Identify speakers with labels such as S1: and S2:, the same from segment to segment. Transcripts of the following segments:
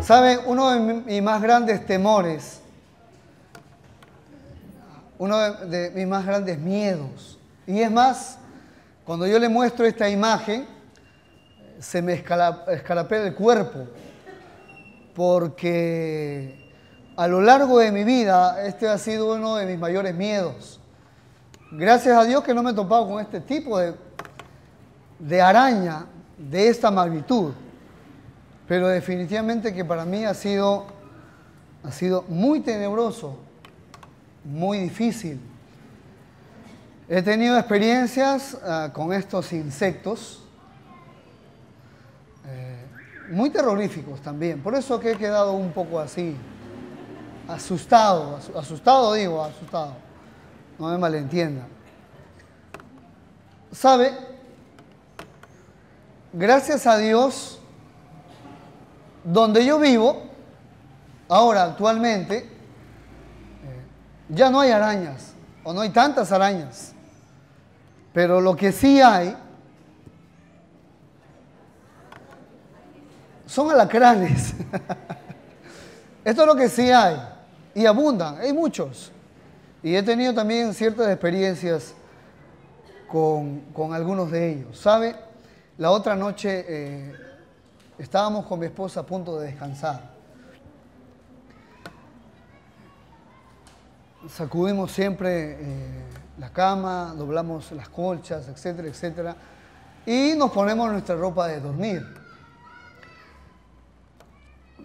S1: ¿Sabe? Uno de mis más grandes temores, uno de mis más grandes miedos, y es más, cuando yo le muestro esta imagen, se me escarapela el cuerpo, porque a lo largo de mi vida este ha sido uno de mis mayores miedos. Gracias a Dios que no me he topado con este tipo de araña de esta magnitud, pero definitivamente que para mí ha sido muy tenebroso, muy difícil. He tenido experiencias con estos insectos muy terroríficos también, por eso que he quedado un poco así, asustado, no me malentienda. ¿Sabe? Gracias a Dios, donde yo vivo, ahora actualmente, ya no hay arañas, o no hay tantas arañas, pero lo que sí hay son alacranes. Esto es lo que sí hay, y abundan, hay muchos. Y he tenido también ciertas experiencias con algunos de ellos. ¿Sabe? La otra noche estábamos con mi esposa a punto de descansar. Sacudimos siempre la cama, doblamos las colchas, etcétera, etcétera. Y nos ponemos nuestra ropa de dormir.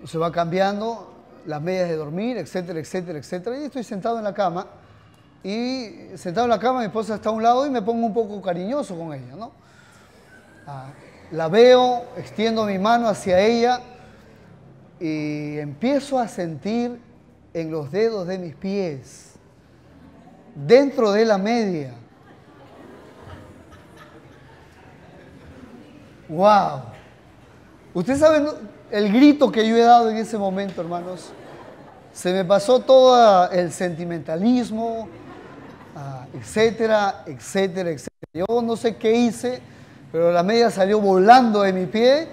S1: Se va cambiando las medias de dormir, etcétera, etcétera, etcétera. Y estoy sentado en la cama. Y sentado en la cama, mi esposa está a un lado y me pongo un poco cariñoso con ella, ¿no? La veo, extiendo mi mano hacia ella y empiezo a sentir en los dedos de mis pies, dentro de la media. ¡Wow! Ustedes saben el grito que yo he dado en ese momento, hermanos. Se me pasó todo el sentimentalismo, etcétera, etcétera, etcétera. Yo no sé qué hice, pero la media salió volando de mi pie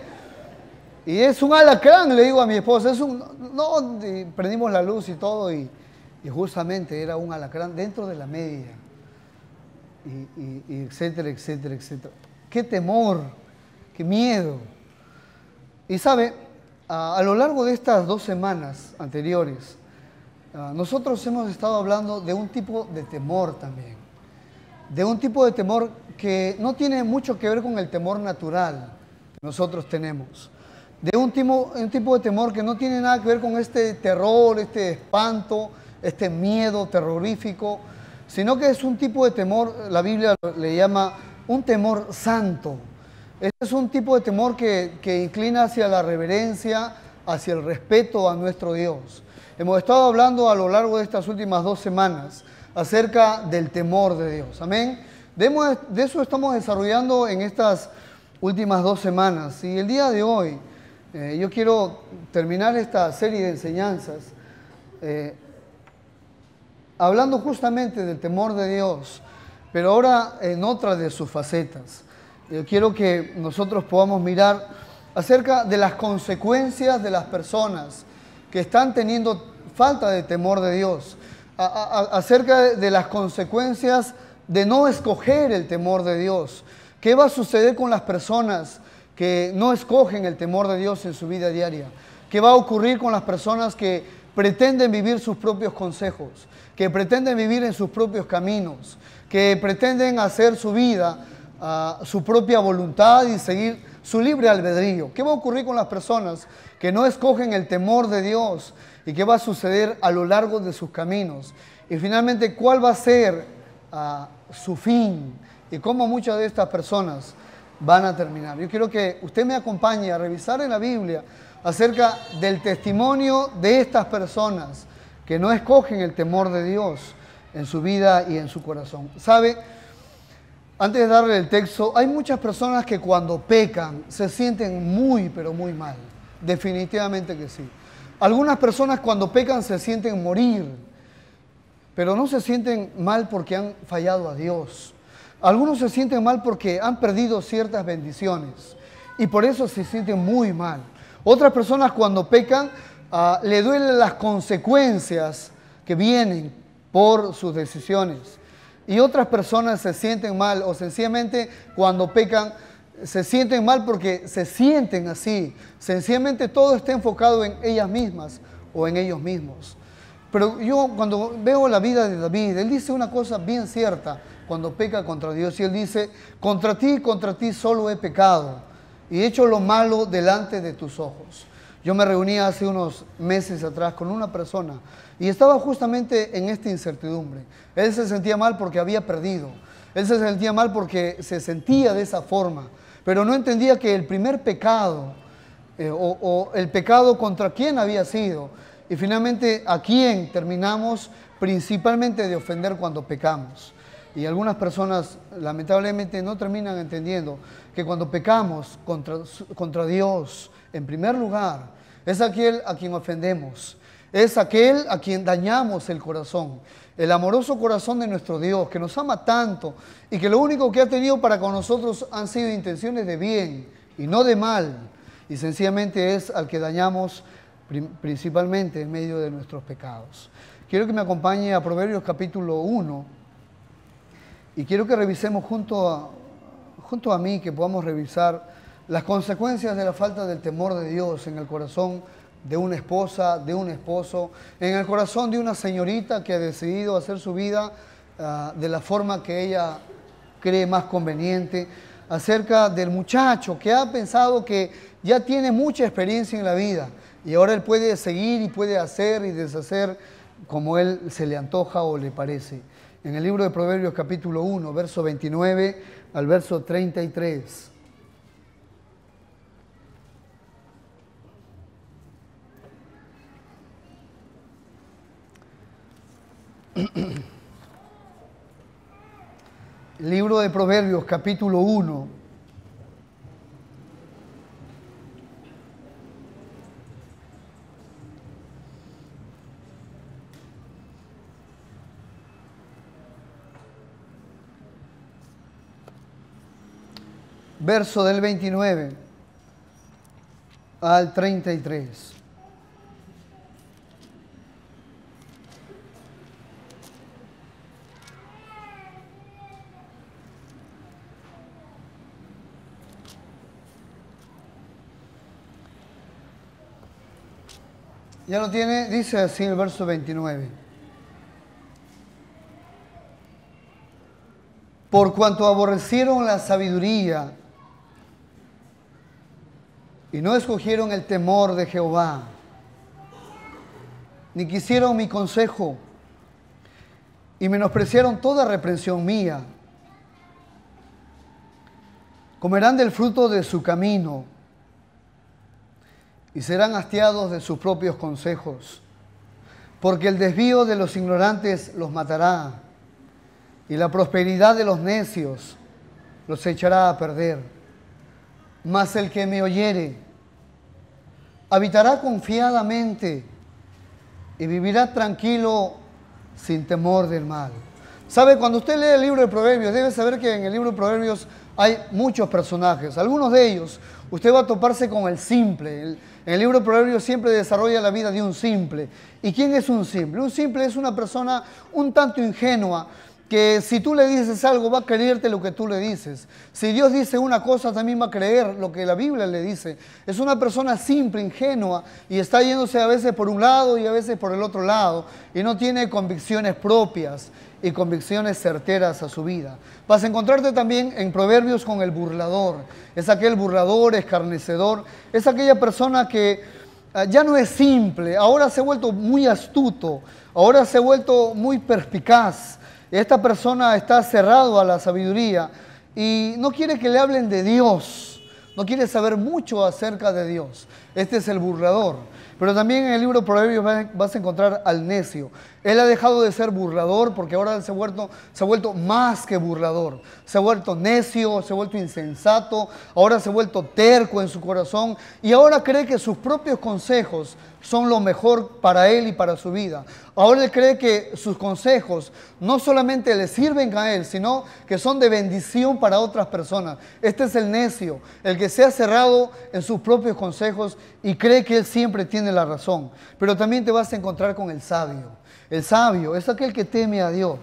S1: y es un alacrán, le digo a mi esposa, no, y prendimos la luz y todo y justamente era un alacrán dentro de la media y etcétera, etcétera, etcétera. Qué temor, qué miedo. Y sabe, a lo largo de estas 2 semanas anteriores, nosotros hemos estado hablando de un tipo de temor también, de un tipo de temor que no tiene mucho que ver con el temor natural que nosotros tenemos, de un tipo de temor que no tiene nada que ver con este terror, este espanto, este miedo terrorífico, sino que es un tipo de temor, la Biblia le llama un temor santo. Este es un tipo de temor que inclina hacia la reverencia, hacia el respeto a nuestro Dios. Hemos estado hablando a lo largo de estas últimas 2 semanas acerca del temor de Dios. Amén. De eso estamos desarrollando en estas últimas 2 semanas. Y el día de hoy yo quiero terminar esta serie de enseñanzas hablando justamente del temor de Dios, pero ahora en otra de sus facetas. Yo quiero que nosotros podamos mirar acerca de las consecuencias de las personas que están teniendo falta de temor de Dios, acerca de las consecuencias de no escoger el temor de Dios. ¿Qué va a suceder con las personas que no escogen el temor de Dios en su vida diaria? ¿Qué va a ocurrir con las personas que pretenden vivir sus propios consejos, que pretenden vivir en sus propios caminos, que pretenden hacer su vida su propia voluntad y seguir su libre albedrío? ¿Qué va a ocurrir con las personas que no escogen el temor de Dios y qué va a suceder a lo largo de sus caminos? Y finalmente, ¿cuál va a ser su fin y cómo muchas de estas personas van a terminar? Yo quiero que usted me acompañe a revisar en la Biblia acerca del testimonio de estas personas que no escogen el temor de Dios en su vida y en su corazón. ¿Sabe? Antes de darle el texto, hay muchas personas que cuando pecan se sienten muy, pero muy mal. Definitivamente que sí. Algunas personas cuando pecan se sienten morir, pero no se sienten mal porque han fallado a Dios. Algunos se sienten mal porque han perdido ciertas bendiciones y por eso se sienten muy mal. Otras personas cuando pecan le duelen las consecuencias que vienen por sus decisiones. Y otras personas se sienten mal o sencillamente cuando pecan se sienten mal porque se sienten así. Sencillamente todo está enfocado en ellas mismas o en ellos mismos. Pero yo cuando veo la vida de David, él dice una cosa bien cierta cuando peca contra Dios. Y él dice, contra ti solo he pecado y he hecho lo malo delante de tus ojos. Yo me reuní hace unos meses atrás con una persona y estaba justamente en esta incertidumbre. Él se sentía mal porque había perdido. Él se sentía mal porque se sentía de esa forma. Pero no entendía que el primer pecado o el pecado contra quién había sido. Y finalmente, ¿a quién terminamos principalmente de ofender cuando pecamos? Y algunas personas lamentablemente no terminan entendiendo que cuando pecamos contra Dios, en primer lugar, es aquel a quien ofendemos, es aquel a quien dañamos el corazón, el amoroso corazón de nuestro Dios, que nos ama tanto y que lo único que ha tenido para con nosotros han sido intenciones de bien y no de mal, y sencillamente es al que dañamos principalmente en medio de nuestros pecados. Quiero que me acompañe a Proverbios capítulo 1 y quiero que revisemos junto a mí, que podamos revisar las consecuencias de la falta del temor de Dios en el corazón de una esposa, de un esposo, en el corazón de una señorita que ha decidido hacer su vida de la forma que ella cree más conveniente, acerca del muchacho que ha pensado que ya tiene mucha experiencia en la vida y ahora él puede seguir y puede hacer y deshacer como él se le antoja o le parece. En el libro de Proverbios capítulo 1, verso 29 al verso 33. Libro de Proverbios, capítulo 1. Verso del 29 al 33. ¿Ya lo tiene? Dice así el verso 29. Por cuanto aborrecieron la sabiduría y no escogieron el temor de Jehová, ni quisieron mi consejo, y menospreciaron toda reprensión mía, comerán del fruto de su camino, y serán hastiados de sus propios consejos, porque el desvío de los ignorantes los matará, y la prosperidad de los necios los echará a perder. Mas el que me oyere habitará confiadamente y vivirá tranquilo sin temor del mal. ¿Sabe? Cuando usted lee el libro de Proverbios, debe saber que en el libro de Proverbios hay muchos personajes. Algunos de ellos, usted va a toparse con el simple. En el libro de Proverbios siempre desarrolla la vida de un simple. ¿Y quién es un simple? Un simple es una persona un tanto ingenua, que si tú le dices algo va a creerte lo que tú le dices. Si Dios dice una cosa también va a creer lo que la Biblia le dice. Es una persona simple, ingenua y está yéndose a veces por un lado y a veces por el otro lado y no tiene convicciones propias y convicciones certeras a su vida. Vas a encontrarte también en Proverbios con el burlador. Es aquel burlador, escarnecedor, es aquella persona que ya no es simple, ahora se ha vuelto muy astuto, ahora se ha vuelto muy perspicaz. Esta persona está cerrado a la sabiduría y no quiere que le hablen de Dios, no quiere saber mucho acerca de Dios. Este es el burlador. Pero también en el libro de Proverbios vas a encontrar al necio. Él ha dejado de ser burlador porque ahora él se ha vuelto más que burlador. Se ha vuelto necio, se ha vuelto insensato, ahora se ha vuelto terco en su corazón y ahora cree que sus propios consejos son lo mejor para él y para su vida. Ahora él cree que sus consejos no solamente le sirven a él, sino que son de bendición para otras personas. Este es el necio, el que se ha cerrado en sus propios consejos y cree que él siempre tiene la razón. Pero también te vas a encontrar con el sabio. El sabio es aquel que teme a Dios,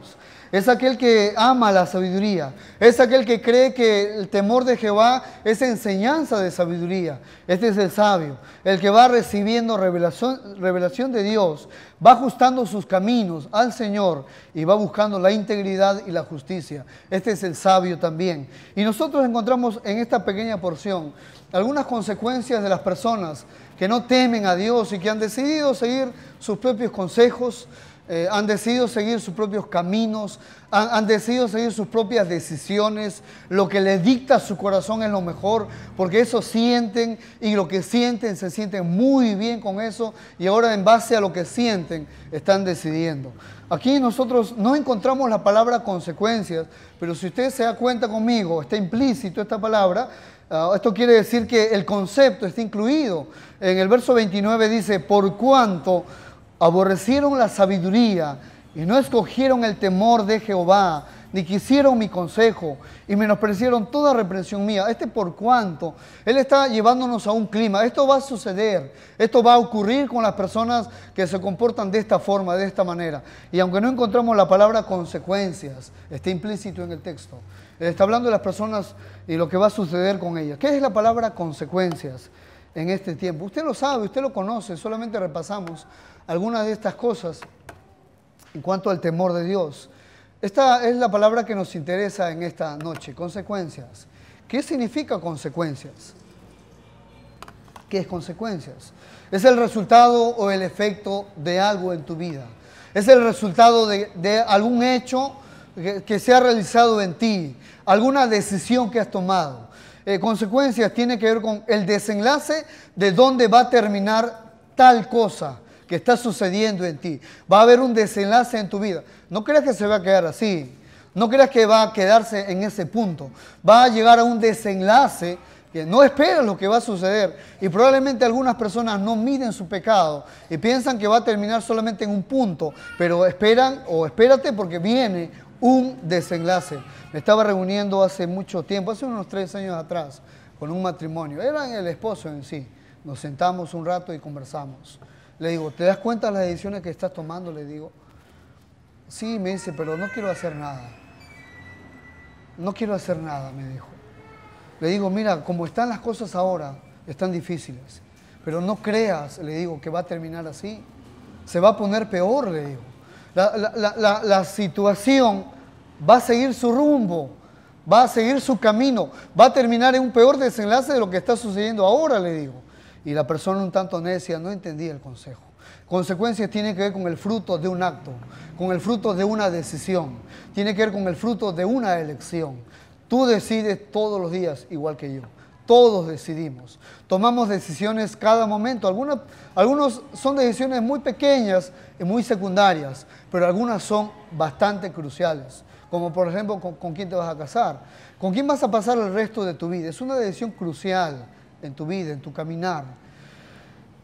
S1: es aquel que ama la sabiduría, es aquel que cree que el temor de Jehová es enseñanza de sabiduría. Este es el sabio, el que va recibiendo revelación de Dios, va ajustando sus caminos al Señor y va buscando la integridad y la justicia. Este es el sabio también. Y nosotros encontramos en esta pequeña porción algunas consecuencias de las personas que no temen a Dios y que han decidido seguir sus propios consejos, han decidido seguir sus propios caminos, han decidido seguir sus propias decisiones, lo que les dicta su corazón es lo mejor, porque eso sienten y lo que sienten se sienten muy bien con eso y ahora en base a lo que sienten están decidiendo. Aquí nosotros no encontramos la palabra consecuencias, pero si usted se da cuenta conmigo, está implícito esta palabra. Esto quiere decir que el concepto está incluido. En el verso 29 dice, por cuanto aborrecieron la sabiduría y no escogieron el temor de Jehová, ni quisieron mi consejo y menospreciaron toda reprensión mía. Por cuanto, Él está llevándonos a un clima. Esto va a suceder, esto va a ocurrir con las personas que se comportan de esta forma, de esta manera. Y aunque no encontramos la palabra consecuencias, está implícito en el texto. Él está hablando de las personas y lo que va a suceder con ellas. ¿Qué es la palabra consecuencias en este tiempo? Usted lo sabe, usted lo conoce, solamente repasamos algunas de estas cosas en cuanto al temor de Dios. Esta es la palabra que nos interesa en esta noche, consecuencias. ¿Qué significa consecuencias? ¿Qué es consecuencias? Es el resultado o el efecto de algo en tu vida. Es el resultado de algún hecho que se ha realizado en ti, alguna decisión que has tomado. Consecuencias tiene que ver con el desenlace de dónde va a terminar tal cosa que está sucediendo en ti. Va a haber un desenlace en tu vida. No creas que se va a quedar así. No creas que va a quedarse en ese punto. Va a llegar a un desenlace que no esperas lo que va a suceder. Y probablemente algunas personas no miden su pecado y piensan que va a terminar solamente en un punto. Pero esperan o espérate porque viene un desenlace. Me estaba reuniendo hace mucho tiempo, hace unos 3 años atrás, con un matrimonio. Era el esposo en sí. Nos sentamos un rato y conversamos. Le digo, ¿te das cuenta de las decisiones que estás tomando? Le digo, sí, me dice, pero no quiero hacer nada. No quiero hacer nada, me dijo. Le digo, mira, como están las cosas ahora, están difíciles. Pero no creas, le digo, que va a terminar así. Se va a poner peor, le digo. La situación va a seguir su rumbo, va a seguir su camino, va a terminar en un peor desenlace de lo que está sucediendo ahora, le digo. Y la persona un tanto necia no entendía el consejo. Consecuencias tienen que ver con el fruto de un acto, con el fruto de una decisión, tiene que ver con el fruto de una elección. Tú decides todos los días igual que yo. Todos decidimos. Tomamos decisiones cada momento. Algunos son decisiones muy pequeñas y muy secundarias, pero algunas son bastante cruciales. Como por ejemplo, ¿con quién te vas a casar? ¿Con quién vas a pasar el resto de tu vida? Es una decisión crucial en tu vida, en tu caminar.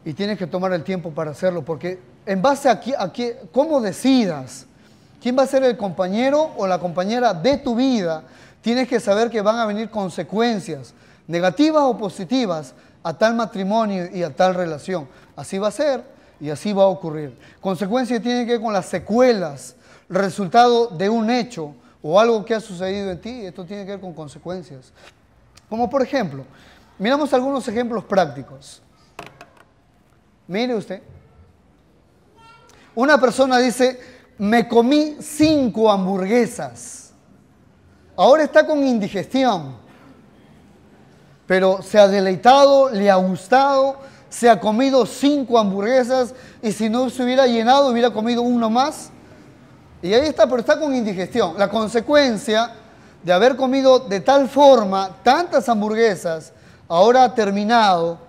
S1: Y tienes que tomar el tiempo para hacerlo, porque en base a cómo decidas quién va a ser el compañero o la compañera de tu vida, tienes que saber que van a venir consecuencias, negativas o positivas, a tal matrimonio y a tal relación. Así va a ser y así va a ocurrir. Consecuencias tienen que ver con las secuelas, resultado de un hecho o algo que ha sucedido en ti. Esto tiene que ver con consecuencias. Como por ejemplo, miramos algunos ejemplos prácticos. Mire usted. Una persona dice, me comí 5 hamburguesas. Ahora está con indigestión. Pero se ha deleitado, le ha gustado, se ha comido 5 hamburguesas y si no se hubiera llenado, hubiera comido uno más. Y ahí está, pero está con indigestión. La consecuencia de haber comido de tal forma tantas hamburguesas, ahora ha terminado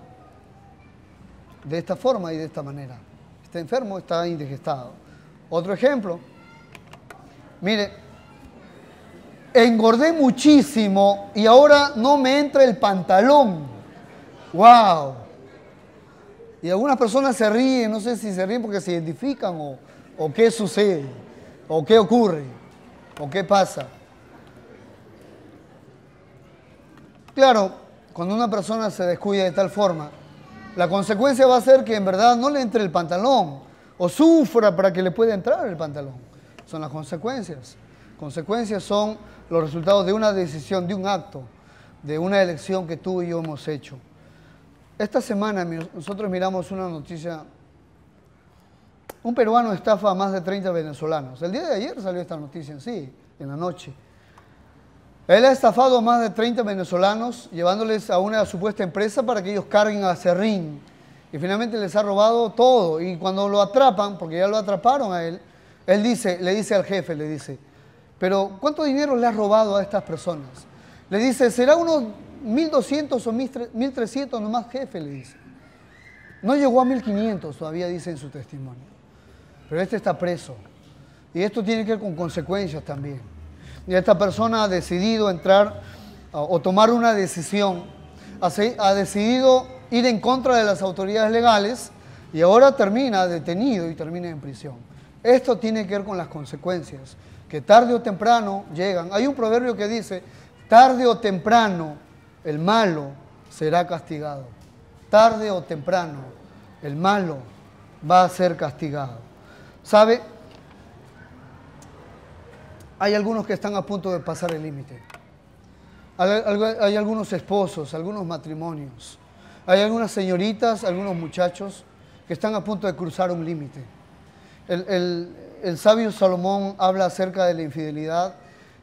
S1: de esta forma y de esta manera. Está enfermo, está indigestado. Otro ejemplo. Mire, engordé muchísimo y ahora no me entra el pantalón. ¡Wow! Y algunas personas se ríen, no sé si se ríen porque se identifican o qué sucede, o qué ocurre, o qué pasa. Claro, cuando una persona se descuida de tal forma, la consecuencia va a ser que en verdad no le entre el pantalón o sufra para que le pueda entrar el pantalón. Son las consecuencias. Consecuencias son los resultados de una decisión, de un acto, de una elección que tú y yo hemos hecho. Esta semana nosotros miramos una noticia. Un peruano estafa a más de 30 venezolanos. El día de ayer salió esta noticia en sí, en la noche. Él ha estafado a más de 30 venezolanos, llevándoles a una supuesta empresa para que ellos carguen a Serrín. Y finalmente les ha robado todo. Y cuando lo atrapan, porque ya lo atraparon a él, le dice al jefe, le dice, pero ¿cuánto dinero le has robado a estas personas? Le dice, será unos 1.200 o 1.300 nomás, jefe, le dice. No llegó a 1.500, todavía dice en su testimonio. Pero este está preso. Y esto tiene que ver con consecuencias también. Y esta persona ha decidido entrar o tomar una decisión, ha decidido ir en contra de las autoridades legales y ahora termina detenido y termina en prisión. Esto tiene que ver con las consecuencias, que tarde o temprano llegan. Hay un proverbio que dice, tarde o temprano el malo será castigado. Tarde o temprano el malo va a ser castigado. ¿Sabe? Hay algunos que están a punto de pasar el límite. Hay algunos esposos, algunos matrimonios. Hay algunas señoritas, algunos muchachos que están a punto de cruzar un límite. El sabio Salomón habla acerca de la infidelidad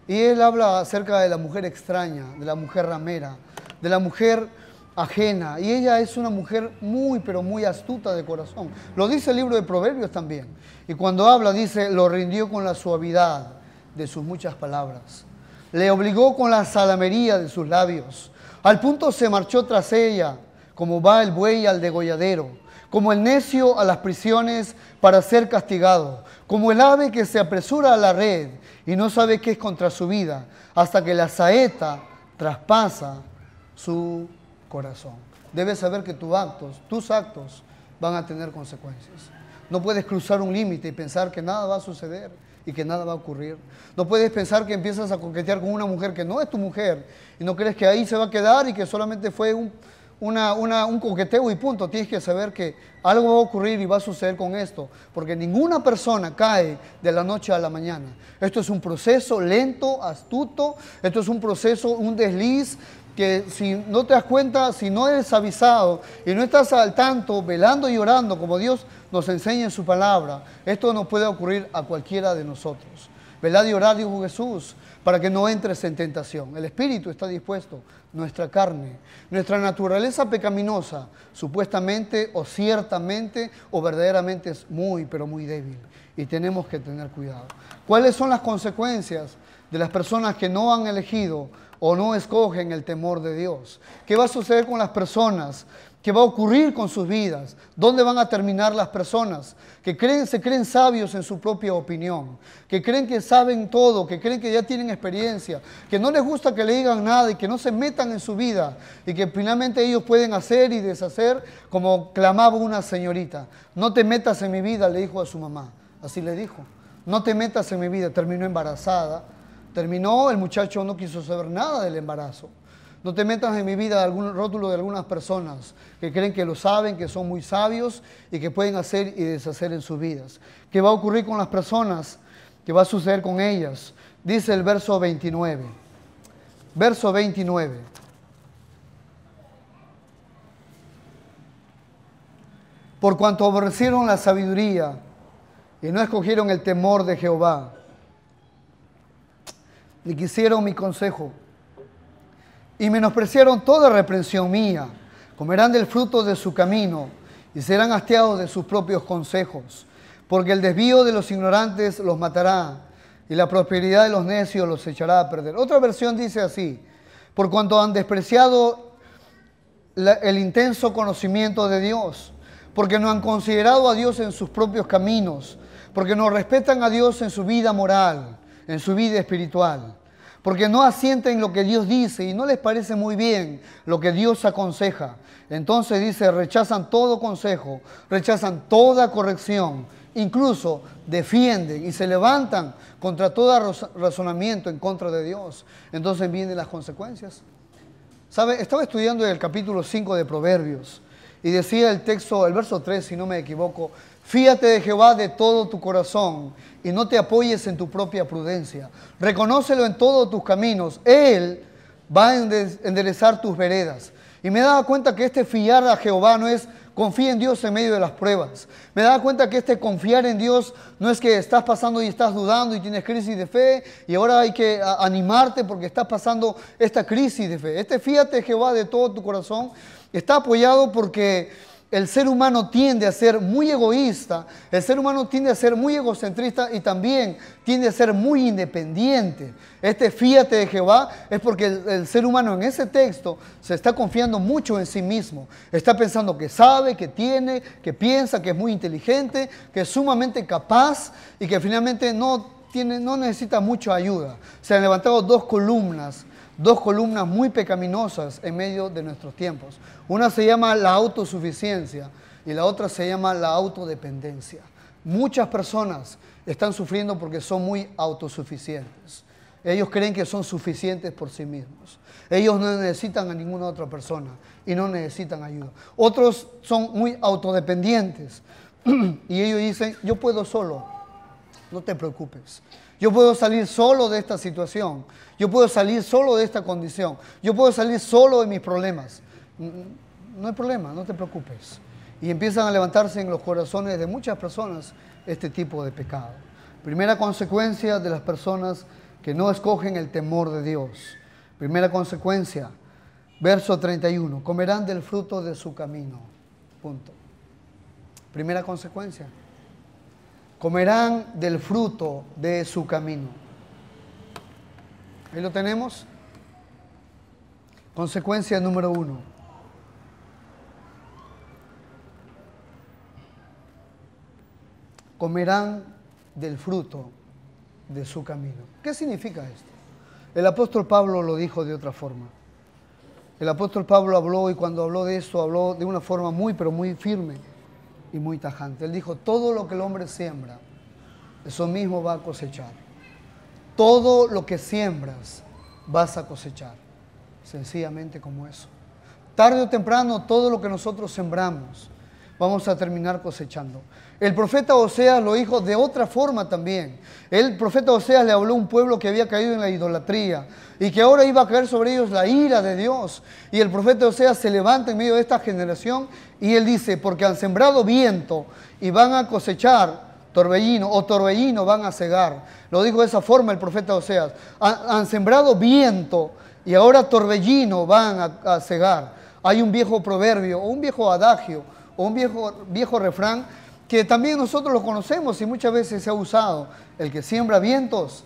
S1: y él habla acerca de la mujer extraña, de la mujer ramera, de la mujer ajena. Y ella es una mujer muy, pero muy astuta de corazón. Lo dice el libro de Proverbios también. Y cuando habla, dice, lo rindió con la suavidad de sus muchas palabras. Le obligó con la salamería de sus labios. Al punto se marchó tras ella, como va el buey al degolladero, como el necio a las prisiones para ser castigado, como el ave que se apresura a la red y no sabe qué es contra su vida, hasta que la saeta traspasa su corazón. Debes saber que tus actos van a tener consecuencias. No puedes cruzar un límite y pensar que nada va a suceder y que nada va a ocurrir. No puedes pensar que empiezas a coquetear con una mujer que no es tu mujer y no crees que ahí se va a quedar y que solamente fue un coqueteo y punto. Tienes que saber que algo va a ocurrir y va a suceder con esto, porque ninguna persona cae de la noche a la mañana. Esto es un proceso lento, astuto, esto es un proceso, un desliz, que si no te das cuenta, si no eres avisado y no estás al tanto, velando y orando como Dios nos enseña en su palabra, esto no puede ocurrir a cualquiera de nosotros. Velad y orad, dijo Jesús, para que no entres en tentación. El espíritu está dispuesto, nuestra carne, nuestra naturaleza pecaminosa, supuestamente o ciertamente o verdaderamente es muy, pero muy débil. Y tenemos que tener cuidado. ¿Cuáles son las consecuencias de las personas que no han elegido o no escogen el temor de Dios? ¿Qué va a suceder con las personas? ¿Qué va a ocurrir con sus vidas? ¿Dónde van a terminar las personas que se creen sabios en su propia opinión? Que creen que saben todo, que creen que ya tienen experiencia, que no les gusta que le digan nada y que no se metan en su vida y que finalmente ellos pueden hacer y deshacer como clamaba una señorita. No te metas en mi vida, le dijo a su mamá. Así le dijo. No te metas en mi vida. Terminó embarazada. El muchacho no quiso saber nada del embarazo. No te metas en mi vida, algún rótulo de algunas personas que creen que lo saben, que son muy sabios y que pueden hacer y deshacer en sus vidas. ¿Qué va a ocurrir con las personas? ¿Qué va a suceder con ellas? Dice el verso 29. Verso 29. Por cuanto aborrecieron la sabiduría y no escogieron el temor de Jehová, ni quisieron mi consejo, y menospreciaron toda reprensión mía, comerán del fruto de su camino y serán hastiados de sus propios consejos, porque el desvío de los ignorantes los matará y la prosperidad de los necios los echará a perder. Otra versión dice así: por cuanto han despreciado el intenso conocimiento de Dios, porque no han considerado a Dios en sus propios caminos, porque no respetan a Dios en su vida moral, en su vida espiritual, porque no asienten lo que Dios dice y no les parece muy bien lo que Dios aconseja. Entonces dice, rechazan todo consejo, rechazan toda corrección, incluso defienden y se levantan contra todo razonamiento en contra de Dios. Entonces vienen las consecuencias. ¿Sabe? Estaba estudiando el capítulo 5 de Proverbios y decía el texto, el verso 3, si no me equivoco, fíate de Jehová de todo tu corazón y no te apoyes en tu propia prudencia. Reconócelo en todos tus caminos. Él va a enderezar tus veredas. Y me daba cuenta que este fiar a Jehová no es confía en Dios en medio de las pruebas. Me daba cuenta que este confiar en Dios no es que estás pasando y estás dudando y tienes crisis de fe y ahora hay que animarte porque estás pasando esta crisis de fe. Este fíate de Jehová de todo tu corazón está apoyado porque el ser humano tiende a ser muy egoísta, el ser humano tiende a ser muy egocentrista y también tiende a ser muy independiente. Este fíate de Jehová es porque el ser humano en ese texto se está confiando mucho en sí mismo. Está pensando que sabe, que tiene, que piensa, que es muy inteligente, que es sumamente capaz y que finalmente no necesita mucha ayuda. Se han levantado dos columnas muy pecaminosas en medio de nuestros tiempos. Una se llama la autosuficiencia y la otra se llama la autodependencia. Muchas personas están sufriendo porque son muy autosuficientes. Ellos creen que son suficientes por sí mismos. Ellos no necesitan a ninguna otra persona y no necesitan ayuda. Otros son muy autodependientes y ellos dicen, yo puedo solo, no te preocupes. Yo puedo salir solo de esta situación. Yo puedo salir solo de esta condición. Yo puedo salir solo de mis problemas. No hay problema, no te preocupes. Y empiezan a levantarse en los corazones de muchas personas este tipo de pecado. Primera consecuencia de las personas que no escogen el temor de Dios. Primera consecuencia, verso 31. Comerán del fruto de su camino. Punto. Primera consecuencia. Comerán del fruto de su camino. Ahí lo tenemos. Consecuencia número 1. Comerán del fruto de su camino. ¿Qué significa esto? El apóstol Pablo lo dijo de otra forma. El apóstol Pablo habló y cuando habló de esto, habló de una forma muy, pero muy firme y muy tajante. Él dijo, todo lo que el hombre siembra, eso mismo va a cosechar. Todo lo que siembras, vas a cosechar. Sencillamente como eso. Tarde o temprano, todo lo que nosotros sembramos, vamos a terminar cosechando. El profeta Oseas lo dijo de otra forma también. El profeta Oseas le habló a un pueblo que había caído en la idolatría y que ahora iba a caer sobre ellos la ira de Dios. Y el profeta Oseas se levanta en medio de esta generación y él dice, porque han sembrado viento y van a cosechar torbellino, o torbellino van a cegar. Lo dijo de esa forma el profeta Oseas. Han sembrado viento y ahora torbellino van a cegar. Hay un viejo proverbio, o un viejo adagio, o un viejo refrán, que también nosotros lo conocemos y muchas veces se ha usado. El que siembra vientos,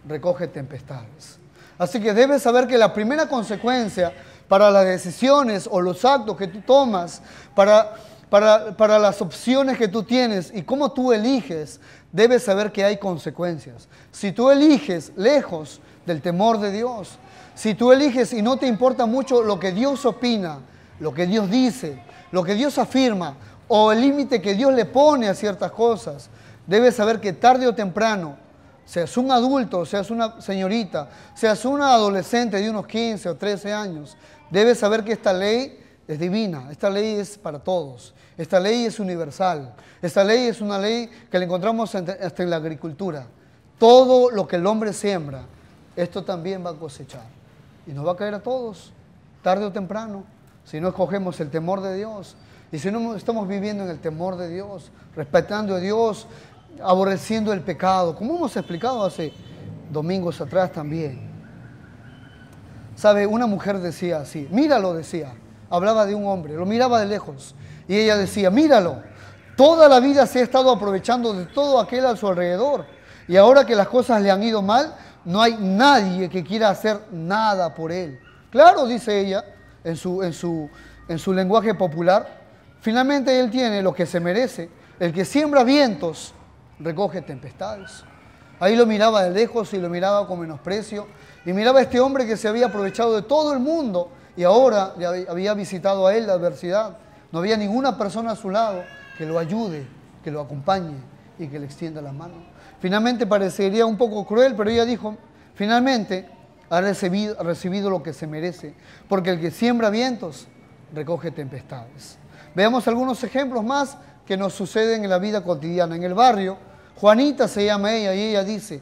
S1: recoge tempestades. Así que debes saber que la primera consecuencia para las decisiones o los actos que tú tomas, para las opciones que tú tienes y cómo tú eliges, debes saber que hay consecuencias. Si tú eliges lejos del temor de Dios, si tú eliges y no te importa mucho lo que Dios opina, lo que Dios dice, lo que Dios afirma o el límite que Dios le pone a ciertas cosas, debes saber que tarde o temprano, seas un adulto, seas una señorita, seas una adolescente de unos 15 o 13 años, debes saber que esta ley es divina, esta ley es para todos, esta ley es universal, esta ley es una ley que la encontramos hasta en la agricultura. Todo lo que el hombre siembra, esto también va a cosechar y nos va a caer a todos, tarde o temprano, si no escogemos el temor de Dios y si no estamos viviendo en el temor de Dios, respetando a Dios, aborreciendo el pecado, como hemos explicado hace domingos atrás también. ¿Sabe? Una mujer decía así, míralo, decía, hablaba de un hombre, lo miraba de lejos y ella decía, míralo, toda la vida se ha estado aprovechando de todo aquel a su alrededor y ahora que las cosas le han ido mal, no hay nadie que quiera hacer nada por él. Claro, dice ella en su lenguaje popular, finalmente él tiene lo que se merece. El que siembra vientos recoge tempestades. Ahí lo miraba de lejos y lo miraba con menosprecio. Y miraba a este hombre que se había aprovechado de todo el mundo y ahora le había visitado a él la adversidad. No había ninguna persona a su lado que lo ayude, que lo acompañe y que le extienda la mano. Finalmente parecería un poco cruel, pero ella dijo, finalmente ha recibido lo que se merece, porque el que siembra vientos recoge tempestades. Veamos algunos ejemplos más que nos suceden en la vida cotidiana. En el barrio, Juanita se llama ella y ella dice,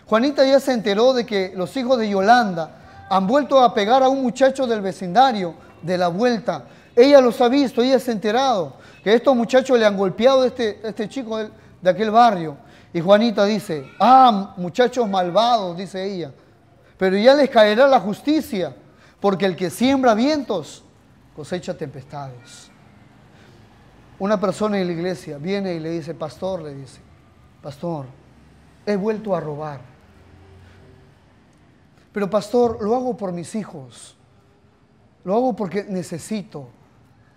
S1: Juanita ya se enteró de que los hijos de Yolanda han vuelto a pegar a un muchacho del vecindario de la vuelta. Ella los ha visto, ella se ha enterado que estos muchachos le han golpeado a este chico de aquel barrio. Y Juanita dice, muchachos malvados, dice ella, pero ya les caerá la justicia, porque el que siembra vientos cosecha tempestades. Una persona en la iglesia viene y le dice, pastor, pastor, he vuelto a robar. Pero pastor, lo hago por mis hijos, lo hago porque necesito,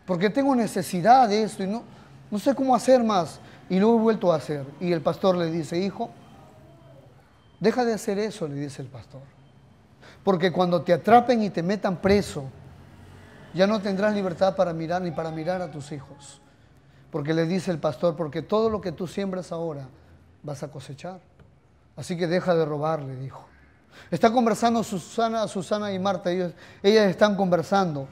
S1: porque tengo necesidad de esto y no sé cómo hacer más. Y lo he vuelto a hacer. Y el pastor le dice, hijo, deja de hacer eso, le dice el pastor. Porque cuando te atrapen y te metan preso, ya no tendrás libertad para mirar ni para mirar a tus hijos. Porque le dice el pastor, porque todo lo que tú siembras ahora vas a cosechar. Así que deja de robar, le dijo. Está conversando Susana y Marta, ellas están conversando.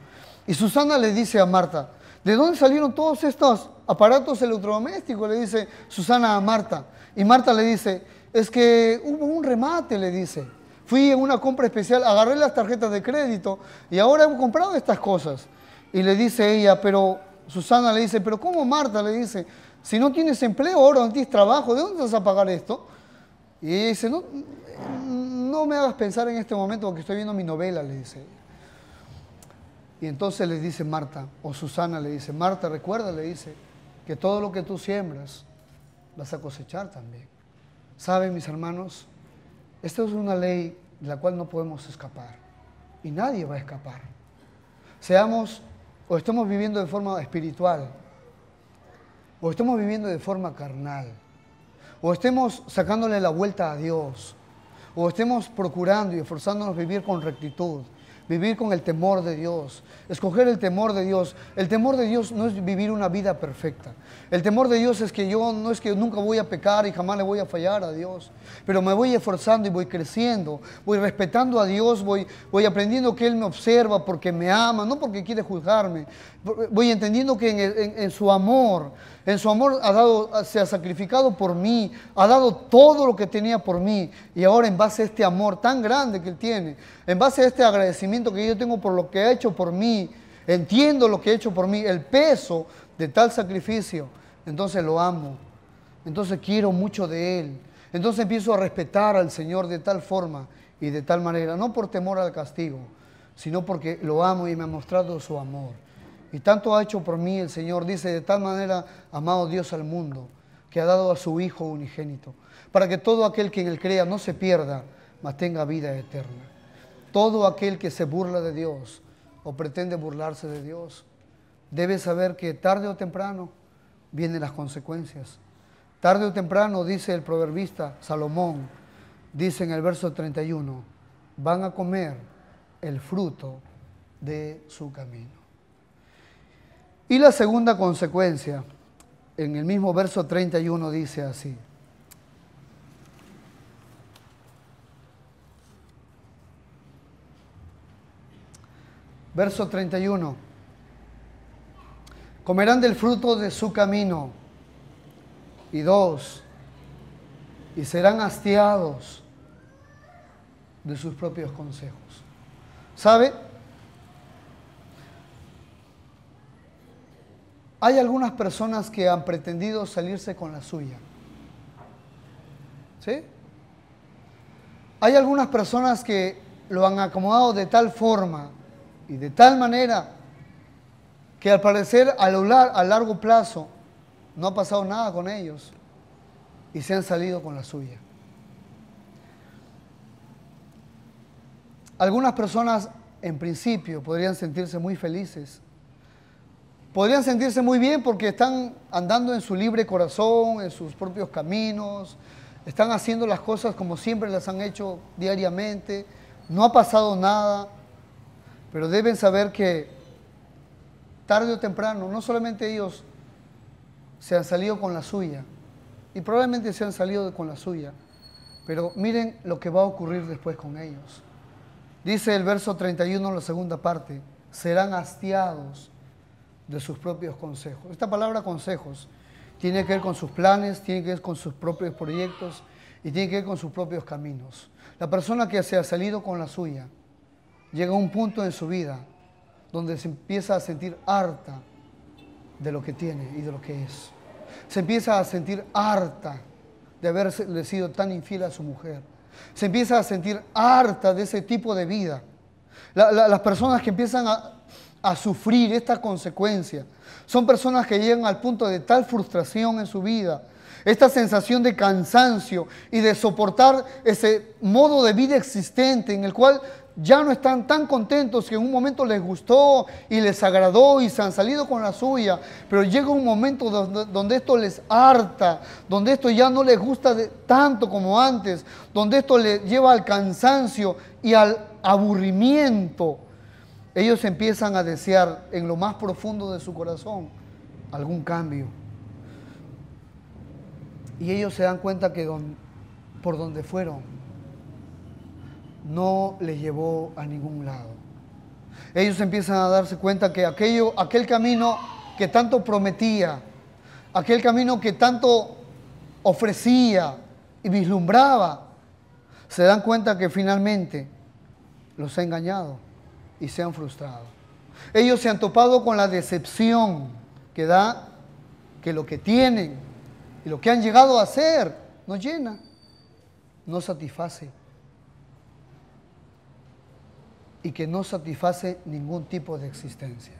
S1: Y Susana le dice a Marta, ¿de dónde salieron todos estos aparatos electrodomésticos? Le dice Susana a Marta. Y Marta le dice, es que hubo un remate, le dice. Fui en una compra especial, agarré las tarjetas de crédito y ahora he comprado estas cosas. Y le dice ella, pero Susana le dice, pero ¿cómo, Marta? Le dice, si no tienes empleo, ahora no tienes trabajo, ¿de dónde vas a pagar esto? Y ella dice, no me hagas pensar en este momento porque estoy viendo mi novela, le dice. Y entonces le dice Marta, o Susana le dice, Marta, recuerda, le dice, que todo lo que tú siembras vas a cosechar también. ¿Saben, mis hermanos? Esta es una ley de la cual no podemos escapar. Y nadie va a escapar. Seamos o estemos viviendo de forma espiritual, o estemos viviendo de forma carnal, o estemos sacándole la vuelta a Dios, o estemos procurando y esforzándonos a vivir con rectitud, vivir con el temor de Dios, escoger el temor de Dios. El temor de Dios no es vivir una vida perfecta. El temor de Dios es que no es que nunca voy a pecar y jamás le voy a fallar a Dios, pero me voy esforzando y voy creciendo, voy respetando a Dios, voy aprendiendo que Él me observa porque me ama, no porque quiere juzgarme. Voy entendiendo que en su amor se ha sacrificado por mí, ha dado todo lo que tenía por mí, y ahora en base a este amor tan grande que Él tiene, en base a este agradecimiento que yo tengo por lo que ha hecho por mí, entiendo lo que ha hecho por mí, el peso de tal sacrificio, entonces lo amo, entonces quiero mucho de Él, entonces empiezo a respetar al Señor de tal forma y de tal manera, no por temor al castigo, sino porque lo amo y me ha mostrado su amor. Y tanto ha hecho por mí el Señor, dice, de tal manera ha amado Dios al mundo, que ha dado a su Hijo unigénito, para que todo aquel que en Él crea no se pierda, mas tenga vida eterna. Todo aquel que se burla de Dios o pretende burlarse de Dios, debe saber que tarde o temprano vienen las consecuencias. Tarde o temprano, dice el proverbista Salomón, dice en el verso 31, van a comer el fruto de su camino. Y la segunda consecuencia, en el mismo verso 31 dice así. Verso 31. Comerán del fruto de su camino. Y 2. Y serán hastiados de sus propios consejos. ¿Sabe? Hay algunas personas que han pretendido salirse con la suya. ¿Sí? Hay algunas personas que lo han acomodado de tal forma y de tal manera que al parecer a largo plazo no ha pasado nada con ellos y se han salido con la suya. Algunas personas en principio podrían sentirse muy felices Podrían sentirse muy bien porque están andando en su libre corazón, en sus propios caminos, están haciendo las cosas como siempre las han hecho diariamente, no ha pasado nada, pero deben saber que tarde o temprano, no solamente ellos se han salido con la suya, y probablemente se han salido con la suya, pero miren lo que va a ocurrir después con ellos. Dice el verso 31, la segunda parte, serán hastiados de sus propios consejos. Esta palabra consejos tiene que ver con sus planes, tiene que ver con sus propios proyectos y tiene que ver con sus propios caminos. La persona que se ha salido con la suya llega a un punto en su vida donde se empieza a sentir harta de lo que tiene y de lo que es. Se empieza a sentir harta de haberle sido tan infiel a su mujer. Se empieza a sentir harta de ese tipo de vida. Las personas que empiezan a sufrir esta consecuencia son personas que llegan al punto de tal frustración en su vida, esta sensación de cansancio y de soportar ese modo de vida existente en el cual ya no están tan contentos, que en un momento les gustó y les agradó y se han salido con la suya, pero llega un momento donde esto les harta, donde esto ya no les gusta tanto como antes, donde esto les lleva al cansancio y al aburrimiento. Ellos empiezan a desear en lo más profundo de su corazón algún cambio. Y ellos se dan cuenta que por donde fueron no les llevó a ningún lado. Ellos empiezan a darse cuenta que aquel camino que tanto prometía, aquel camino que tanto ofrecía y vislumbraba, se dan cuenta que finalmente los ha engañado y se han frustrado. Ellos se han topado con la decepción que da que lo que tienen y lo que han llegado a hacer no llena, no satisface. Y que no satisface ningún tipo de existencia.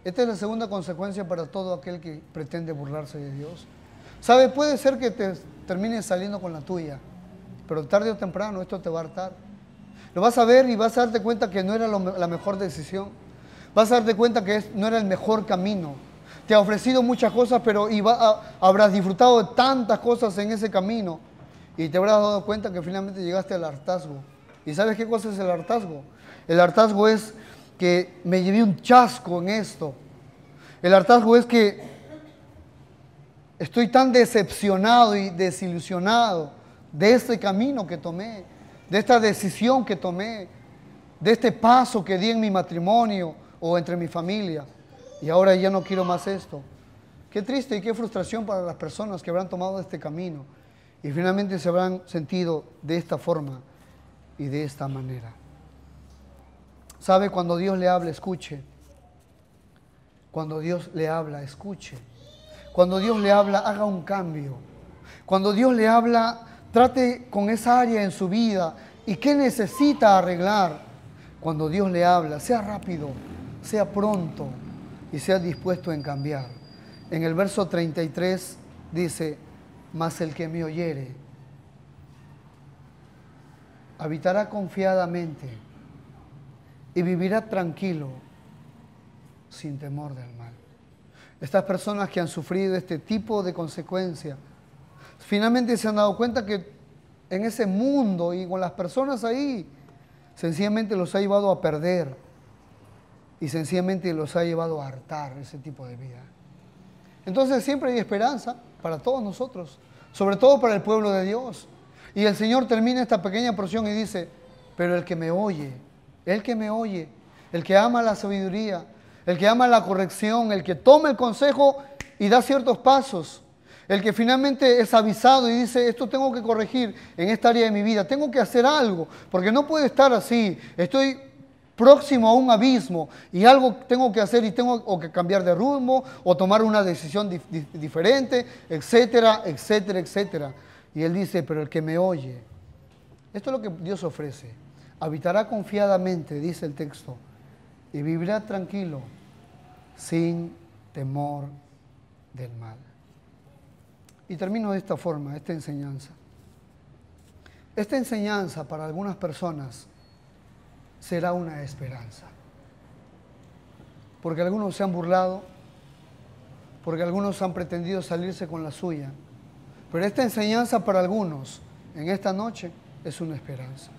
S1: Esta es la segunda consecuencia para todo aquel que pretende burlarse de Dios. ¿Sabe? Puede ser que te termines saliendo con la tuya, pero tarde o temprano esto te va a hartar. Lo vas a ver y vas a darte cuenta que no era la mejor decisión. Vas a darte cuenta que no era el mejor camino. Te ha ofrecido muchas cosas, pero habrás disfrutado de tantas cosas en ese camino y te habrás dado cuenta que finalmente llegaste al hartazgo. ¿Y sabes qué cosa es el hartazgo? El hartazgo es que me llevé un chasco en esto. El hartazgo es que estoy tan decepcionado y desilusionado de este camino que tomé, de esta decisión que tomé, de este paso que di en mi matrimonio o entre mi familia. Y ahora ya no quiero más esto. Qué triste y qué frustración para las personas que habrán tomado este camino y finalmente se habrán sentido de esta forma y de esta manera. ¿Sabe? Cuando Dios le habla, escuche. Cuando Dios le habla, escuche. Cuando Dios le habla, haga un cambio. Cuando Dios le habla, trate con esa área en su vida y qué necesita arreglar. Cuando Dios le habla, sea rápido, sea pronto y sea dispuesto en cambiar. En el verso 33 dice, mas el que me oyere habitará confiadamente y vivirá tranquilo, sin temor del mal. Estas personas que han sufrido este tipo de consecuencias, finalmente se han dado cuenta que en ese mundo y con las personas ahí, sencillamente los ha llevado a perder y sencillamente los ha llevado a hartar ese tipo de vida. Entonces siempre hay esperanza para todos nosotros, sobre todo para el pueblo de Dios. Y el Señor termina esta pequeña porción y dice, pero el que me oye, el que ama la sabiduría, el que ama la corrección, el que toma el consejo y da ciertos pasos, el que finalmente es avisado y dice, esto tengo que corregir en esta área de mi vida, tengo que hacer algo, porque no puede estar así, estoy próximo a un abismo y algo tengo que hacer y tengo que cambiar de rumbo o tomar una decisión diferente, etcétera, etcétera, etcétera. Y él dice, pero el que me oye, esto es lo que Dios ofrece, habitará confiadamente, dice el texto, y vivirá tranquilo, sin temor del mal. Y termino de esta forma, esta enseñanza. Esta enseñanza para algunas personas será una esperanza. Porque algunos se han burlado, porque algunos han pretendido salirse con la suya. Pero esta enseñanza para algunos en esta noche es una esperanza.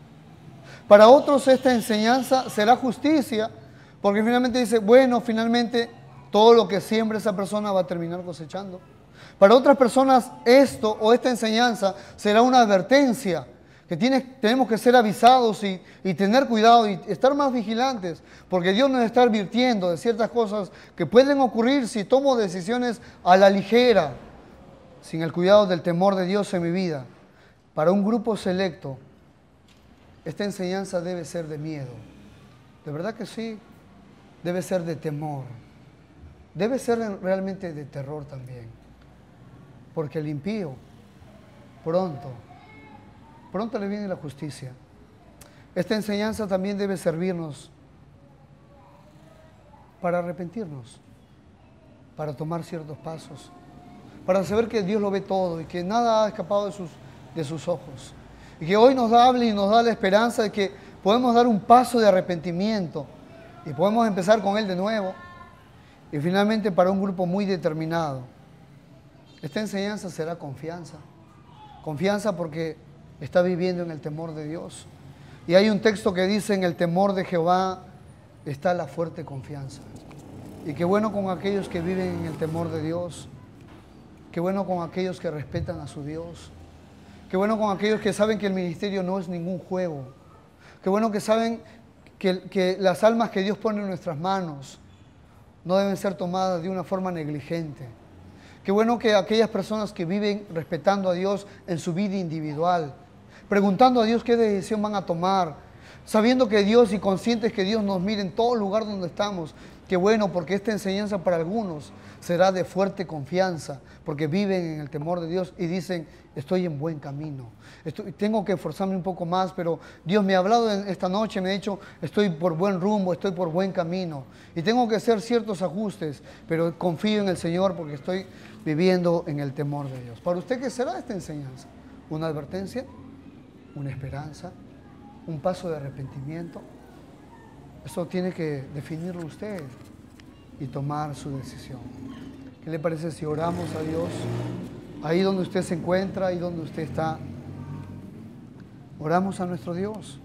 S1: Para otros esta enseñanza será justicia, porque finalmente dice, bueno, finalmente todo lo que siembra esa persona va a terminar cosechando. Para otras personas esto o esta enseñanza será una advertencia, que tenemos que ser avisados y tener cuidado y estar más vigilantes, porque Dios nos está advirtiendo de ciertas cosas que pueden ocurrir si tomo decisiones a la ligera, sin el cuidado del temor de Dios en mi vida. Para un grupo selecto, esta enseñanza debe ser de miedo. De verdad que sí, debe ser de temor. Debe ser realmente de terror también. Porque el impío, pronto le viene la justicia. Esta enseñanza también debe servirnos para arrepentirnos, para tomar ciertos pasos, para saber que Dios lo ve todo y que nada ha escapado de sus ojos. Y que hoy nos hable y nos da la esperanza de que podemos dar un paso de arrepentimiento y podemos empezar con Él de nuevo. Y finalmente para un grupo muy determinado, esta enseñanza será confianza. Confianza porque está viviendo en el temor de Dios. Y hay un texto que dice, en el temor de Jehová está la fuerte confianza. Y qué bueno con aquellos que viven en el temor de Dios. Qué bueno con aquellos que respetan a su Dios. Qué bueno con aquellos que saben que el ministerio no es ningún juego. Qué bueno que saben que las almas que Dios pone en nuestras manos no deben ser tomadas de una forma negligente. Qué bueno que aquellas personas que viven respetando a Dios en su vida individual, preguntando a Dios qué decisión van a tomar, sabiendo que Dios y conscientes que Dios nos mire en todo lugar donde estamos. Qué bueno, porque esta enseñanza para algunos será de fuerte confianza, porque viven en el temor de Dios y dicen, estoy en buen camino. Tengo que esforzarme un poco más, pero Dios me ha hablado esta noche, me ha dicho, estoy por buen rumbo, estoy por buen camino. Y tengo que hacer ciertos ajustes, pero confío en el Señor porque estoy viviendo en el temor de Dios. ¿Para usted qué será esta enseñanza? ¿Una advertencia? ¿Una esperanza? ¿Un paso de arrepentimiento? Eso tiene que definirlo usted y tomar su decisión. ¿Qué le parece si oramos a Dios? Ahí donde usted se encuentra, ahí donde usted está, oramos a nuestro Dios.